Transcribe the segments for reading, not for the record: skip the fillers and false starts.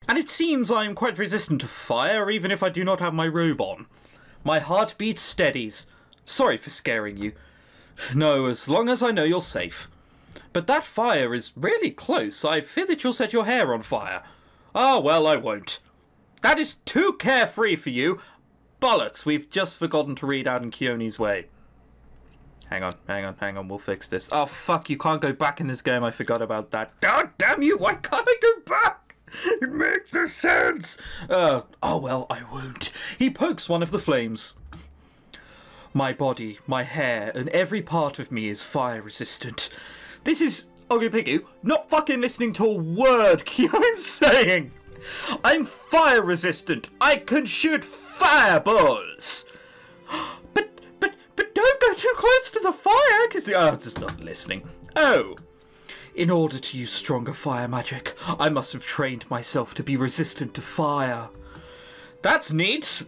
And it seems I am quite resistant to fire, even if I do not have my robe on. My heartbeat steadies. Sorry for scaring you. No, as long as I know you're safe. But that fire is really close. I fear that you'll set your hair on fire. Ah, well, I won't. That is too carefree for you. Bollocks, we've just forgotten to read out in Keone's way. Hang on, we'll fix this. Oh, fuck, you can't go back in this game. I forgot about that. God damn you, why can't I go back? It makes no sense. Oh, well, I won't. He pokes one of the flames. My body, my hair, and every part of me is fire resistant. This is, Ogopigu, not fucking listening to a word Keone's saying. I'm fire resistant. I can shoot fireballs. But don't go too close to the fire, because just not listening. Oh. In order to use stronger fire magic, I must have trained myself to be resistant to fire. That's neat.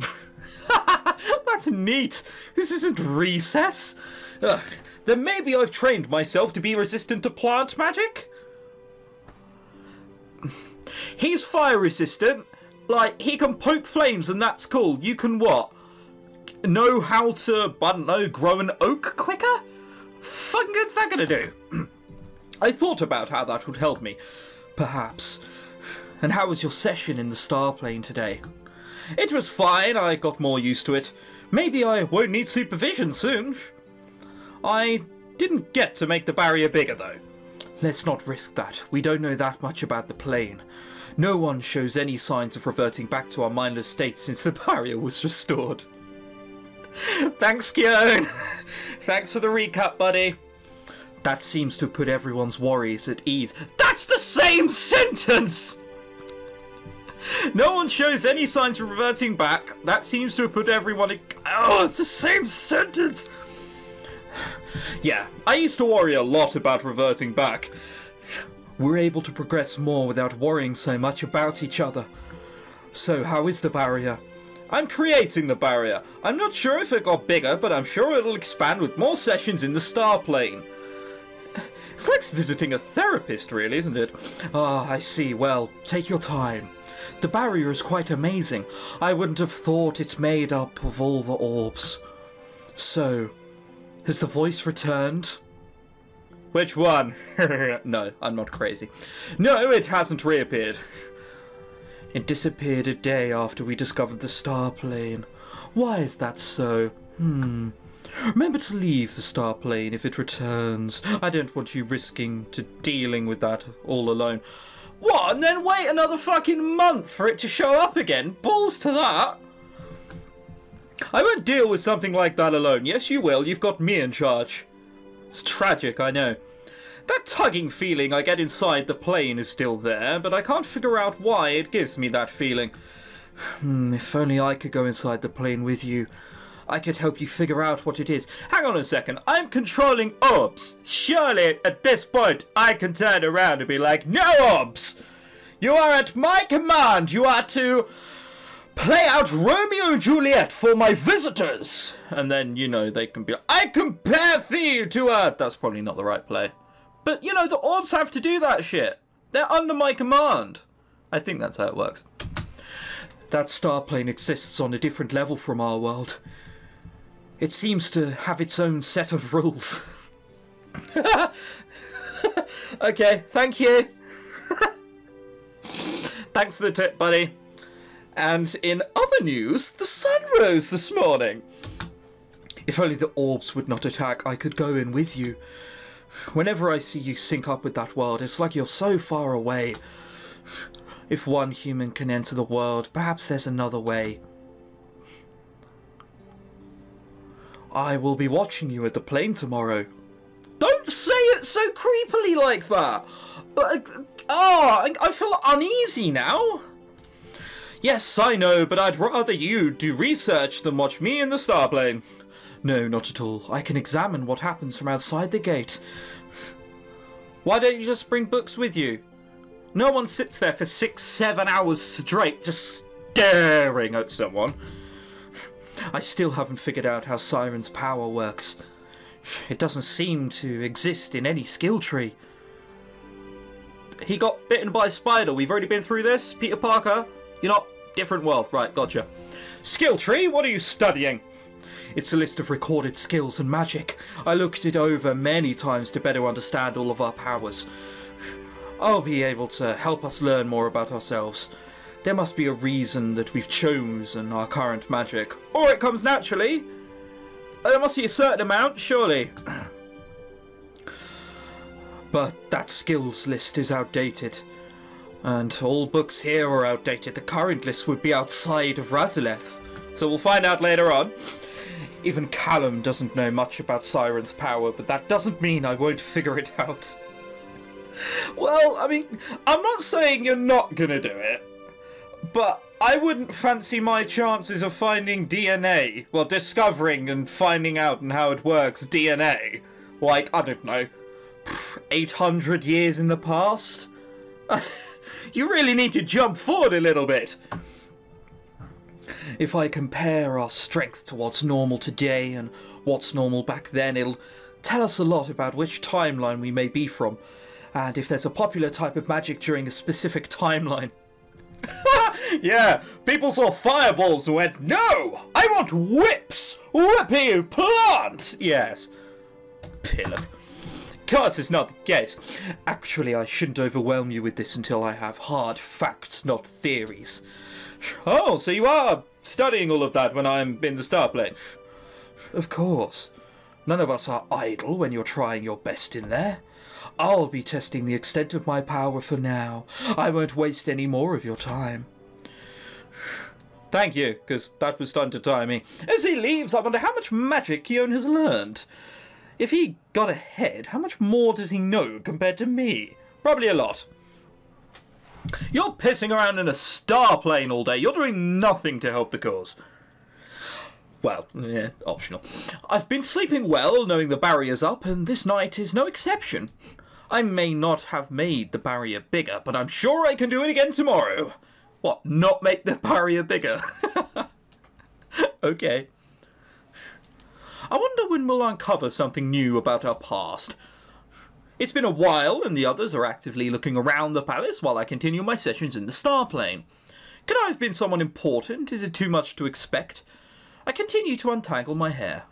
That's neat. This isn't recess. Then maybe I've trained myself to be resistant to plant magic? He's fire resistant. Like, he can poke flames and that's cool. You can what? Know how to, I don't know, grow an oak quicker? Fucking good's that gonna do? I thought about how that would help me. Perhaps. And how was your session in the star plane today? It was fine, I got more used to it. Maybe I won't need supervision soon. I didn't get to make the barrier bigger though. Let's not risk that. We don't know that much about the plane. No one shows any signs of reverting back to our mindless state since the barrier was restored. Thanks, Keone. Thanks for the recap, buddy. That seems to put everyone's worries at ease. That's the same sentence! No one shows any signs of reverting back. That seems to have put everyone at... Oh, it's the same sentence! Yeah, I used to worry a lot about reverting back. We're able to progress more without worrying so much about each other. So, how is the barrier? I'm creating the barrier. I'm not sure if it got bigger, but I'm sure it'll expand with more sessions in the star plane. It's like visiting a therapist, really, isn't it? Ah, I see. Well, take your time. The barrier is quite amazing. I wouldn't have thought it's made up of all the orbs. So, has the voice returned? Which one? No, I'm not crazy. No, it hasn't reappeared. It disappeared a day after we discovered the star plane. Why is that so? Remember to leave the star plane if it returns. I don't want you risking to dealing with that all alone. What? And then wait another fucking month for it to show up again? Balls to that. I won't deal with something like that alone. Yes, you will. You've got me in charge. It's tragic, I know. That tugging feeling I get inside the plane is still there, but I can't figure out why it gives me that feeling. If only I could go inside the plane with you. I could help you figure out what it is. Hang on a second, I'm controlling orbs. Surely at this point I can turn around and be like, no orbs! You are at my command. You are to play out Romeo and Juliet for my visitors. And then, you know, they can be like, I compare thee to a... That's probably not the right play. But, you know, the orbs have to do that shit. They're under my command. I think that's how it works. That star plane exists on a different level from our world. It seems to have its own set of rules. Okay, thank you. Thanks for the tip, buddy. And in other news, the sun rose this morning. If only the orbs would not attack, I could go in with you. Whenever I see you sync up with that world, it's like you're so far away. If one human can enter the world, perhaps there's another way. I will be watching you at the plane tomorrow. Don't say it so creepily like that! I feel uneasy now. Yes, I know, but I'd rather you do research than watch me in the star plane. No, not at all. I can examine what happens from outside the gate. Why don't you just bring books with you? No one sits there for 6-7 hours straight just staring at someone. I still haven't figured out how Siren's power works. It doesn't seem to exist in any skill tree. He got bitten by a spider. We've already been through this. Peter Parker, you're not... Different world. Right, gotcha. Skill tree, what are you studying? It's a list of recorded skills and magic. I looked it over many times to better understand all of our powers. I'll be able to help us learn more about ourselves. There must be a reason that we've chosen our current magic. Or it comes naturally. There must be a certain amount, surely. But that skills list is outdated. And all books here are outdated. The current list would be outside of Razileth. So we'll find out later on. Even Callum doesn't know much about Siren's power, but that doesn't mean I won't figure it out. Well, I mean, I'm not saying you're not gonna do it, but I wouldn't fancy my chances of finding DNA, well, discovering and finding out and how it works DNA, like, I don't know, 800 years in the past? You really need to jump forward a little bit. If I compare our strength to what's normal today and what's normal back then, it'll tell us a lot about which timeline we may be from, and if there's a popular type of magic during a specific timeline. Yeah, people saw fireballs and went, no! I want whips! Whippy, you plant! Yes. Pillock. Of course, it's not the case. Actually, I shouldn't overwhelm you with this until I have hard facts, not theories. Oh, so you are studying all of that when I'm in the starplane? Of course. None of us are idle when you're trying your best in there. I'll be testing the extent of my power for now. I won't waste any more of your time. Thank you, because that was starting to tire me. As he leaves, I wonder how much magic Keon has learned. If he got ahead, how much more does he know compared to me? Probably a lot. You're pissing around in a star plane all day. You're doing nothing to help the cause. Well, yeah, optional. I've been sleeping well, knowing the barrier's up, and this night is no exception. I may not have made the barrier bigger, but I'm sure I can do it again tomorrow. What, not make the barrier bigger? Okay. I wonder when we'll uncover something new about our past. It's been a while, and the others are actively looking around the palace while I continue my sessions in the starplane. Could I have been someone important? Is it too much to expect? I continue to untangle my hair.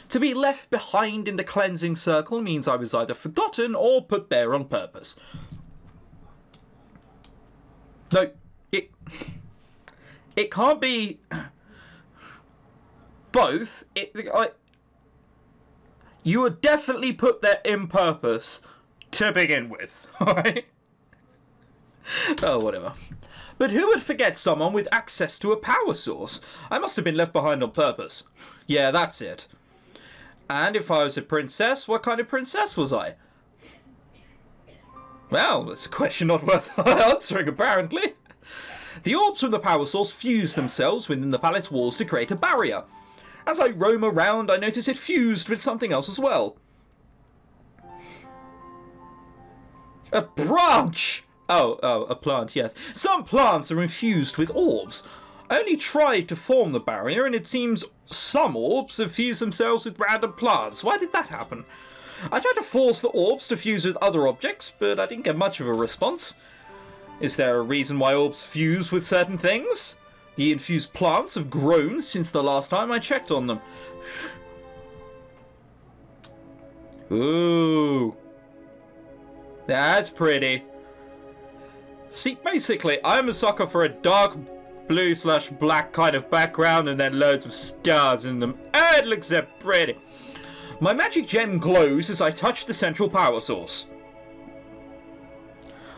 To be left behind in the cleansing circle means I was either forgotten or put there on purpose. No, it can't be both. You were definitely put there in purpose to begin with, alright? Oh, whatever. But who would forget someone with access to a power source? I must have been left behind on purpose. Yeah, that's it. And if I was a princess, what kind of princess was I? Well, that's a question not worth answering, apparently. The orbs from the power source fuse themselves within the palace walls to create a barrier. As I roam around, I notice it fused with something else as well. A branch! Oh, a plant, yes. Some plants are infused with orbs. I only tried to form the barrier, and it seems some orbs have fused themselves with random plants. Why did that happen? I tried to force the orbs to fuse with other objects, but I didn't get much of a response. Is there a reason why orbs fuse with certain things? The infused plants have grown since the last time I checked on them. Ooh. That's pretty. See, basically, I'm a sucker for a dark blue/black kind of background and then loads of stars in them. And it looks so pretty. My magic gem glows as I touch the central power source.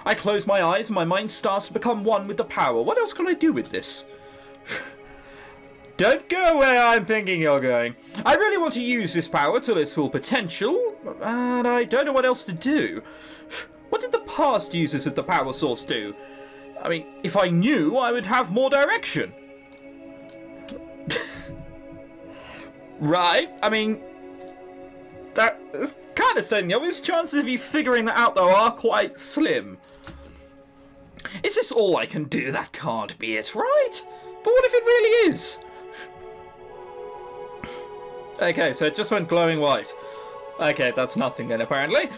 I close my eyes and my mind starts to become one with the power. What else can I do with this? Don't go where I'm thinking you're going. I really want to use this power to its full potential, and I don't know what else to do. What did the past users of the power source do? I mean, if I knew, I would have more direction. Right? I mean, that is kind of stating the obvious. Chances of you figuring that out, though, are quite slim. Is this all I can do? That can't be it, right? But what if it really is? Okay, so it just went glowing white. Okay, that's nothing then, apparently.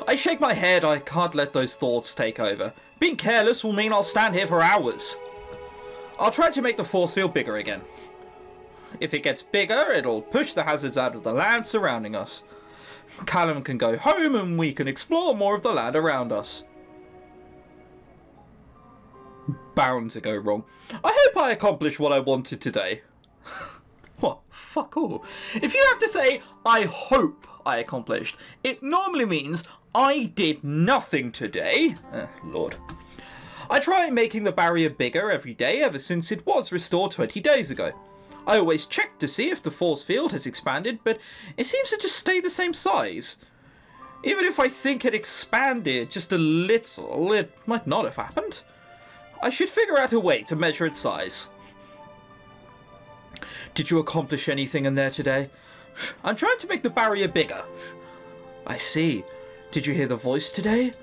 I shake my head. I can't let those thoughts take over. Being careless will mean I'll stand here for hours. I'll try to make the force field bigger again. If it gets bigger, it'll push the hazards out of the land surrounding us. Callum can go home and we can explore more of the land around us. Bound to go wrong. I hope I accomplished what I wanted today. What? Fuck all. If you have to say, I hope I accomplished, it normally means I did nothing today. Lord. I try making the barrier bigger every day ever since it was restored 20 days ago. I always check to see if the force field has expanded, but it seems to just stay the same size. Even if I think it expanded just a little, it might not have happened. I should figure out a way to measure its size. Did you accomplish anything in there today? I'm trying to make the barrier bigger. I see. Did you hear the voice today?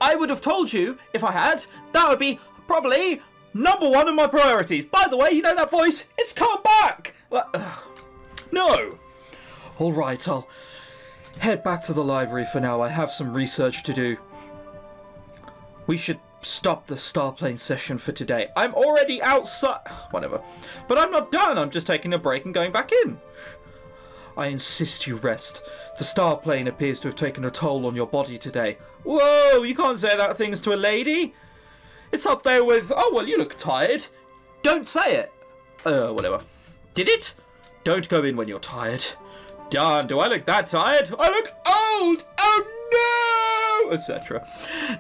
I would have told you if I had. That would be probably #1 of my priorities. By the way, you know that voice? It's come back! No! Alright, I'll head back to the library for now. I have some research to do. We should stop the starplane session for today. I'm already outside. Whatever. But I'm not done. I'm just taking a break and going back in. I insist you rest. The starplane appears to have taken a toll on your body today. Whoa, you can't say that things to a lady. It's up there with, oh, well, you look tired. Don't say it. Whatever. Did it? Don't go in when you're tired. Darn, do I look that tired? I look old. Oh, no! Etc.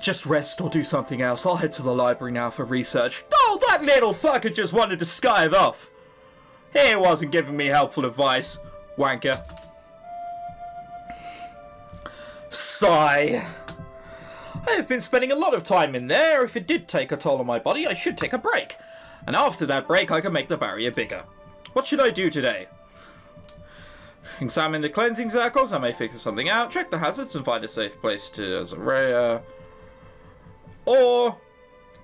Just rest or do something else. I'll head to the library now for research. Oh, that little fucker just wanted to skive off. He wasn't giving me helpful advice. Wanker. Sigh. I have been spending a lot of time in there. If it did take a toll on my body, I should take a break. And after that break, I can make the barrier bigger. What should I do today? Examine the cleansing circles. I may figure something out. Check the hazards and find a safe place to as a rare. Or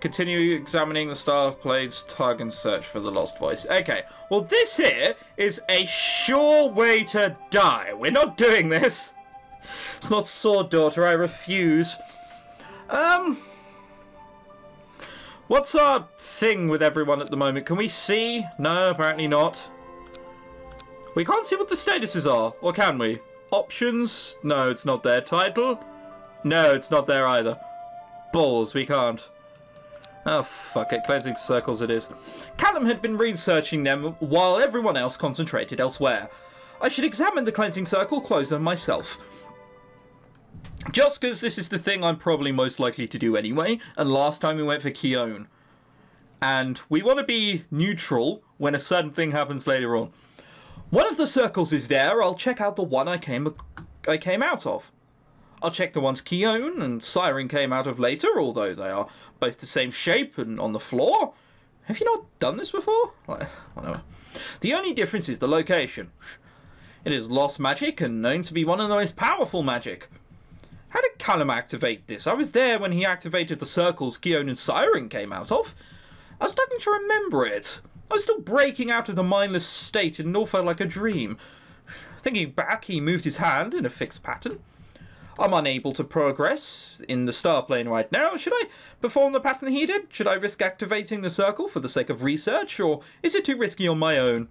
continue examining the star plane's tug and search for the lost voice. Okay, well this here is a sure way to die. We're not doing this. It's not Sword Daughter, I refuse. What's our thing with everyone at the moment? Can we see? No, apparently not. We can't see what the statuses are, or can we? Options? No, it's not there. Title? No, it's not there either. Balls, we can't. Oh, fuck it. Cleansing circles it is. Callum had been researching them while everyone else concentrated elsewhere. I should examine the cleansing circle closer myself. Just because this is the thing I'm probably most likely to do anyway, and last time we went for Keone. And we want to be neutral when a certain thing happens later on. One of the circles is there. I'll check out the one I came out of. I'll check the ones Keone and Siren came out of later, although they are both the same shape and on the floor. Have you not done this before? Whatever. The only difference is the location. It is lost magic and known to be one of the most powerful magic. How did Callum activate this? I was there when he activated the circles Keone and Siren came out of. I was starting to remember it. I was still breaking out of the mindless state and it all felt like a dream. Thinking back, he moved his hand in a fixed pattern. I'm unable to progress in the star plane right now. Should I perform the pattern he did? Should I risk activating the circle for the sake of research, or is it too risky on my own?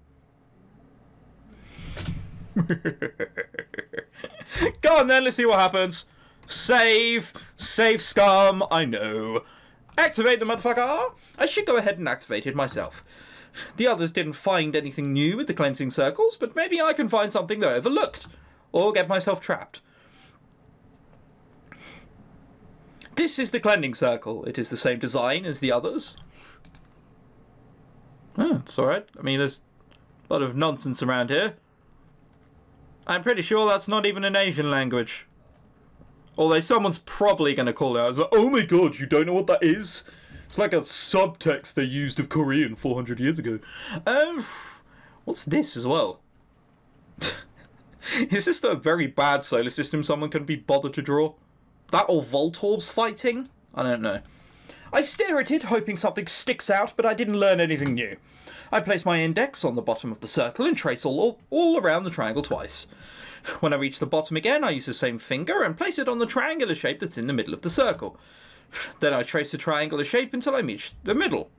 Go on then, let's see what happens. Save scum, I know. Activate the motherfucker. I should go ahead and activate it myself. The others didn't find anything new with the cleansing circles, but maybe I can find something they overlooked, or get myself trapped. This is the cleansing circle. It is the same design as the others. Oh, it's alright. I mean, there's a lot of nonsense around here. I'm pretty sure that's not even an Asian language. Although someone's probably going to call it out. It's like, oh my god, you don't know what that is? It's like a subtext they used of Korean 400 years ago. What's this as well? Is this a very bad solar system someone can be bothered to draw? That or Voltorbs fighting? I don't know. I stare at it, hoping something sticks out, but I didn't learn anything new. I place my index on the bottom of the circle and trace all around the triangle twice. When I reach the bottom again, I use the same finger and place it on the triangular shape that's in the middle of the circle. Then I trace the triangular shape until I reach the middle.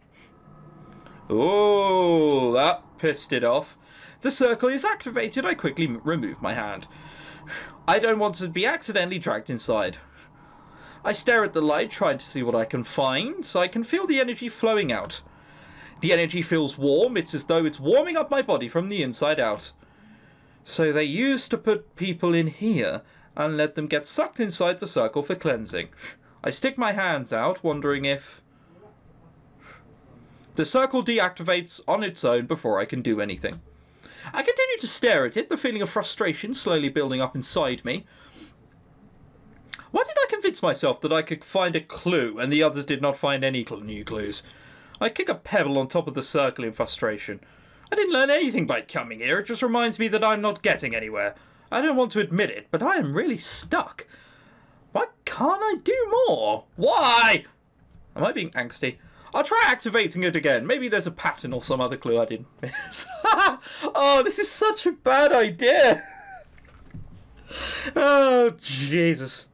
Oh, that pissed it off. The circle is activated. I quickly remove my hand. I don't want to be accidentally dragged inside. I stare at the light, trying to see what I can find, so I can feel the energy flowing out. The energy feels warm. It's as though it's warming up my body from the inside out. So they used to put people in here and let them get sucked inside the circle for cleansing. I stick my hands out, wondering if... The circle deactivates on its own before I can do anything. I continue to stare at it, the feeling of frustration slowly building up inside me. Why did I convince myself that I could find a clue and the others did not find any new clues? I kick a pebble on top of the circle in frustration. I didn't learn anything by coming here, it just reminds me that I'm not getting anywhere. I don't want to admit it, but I am really stuck. Why can't I do more? Why? Am I being angsty? I'll try activating it again. Maybe there's a pattern or some other clue I didn't miss. Oh, this is such a bad idea. Oh, Jesus.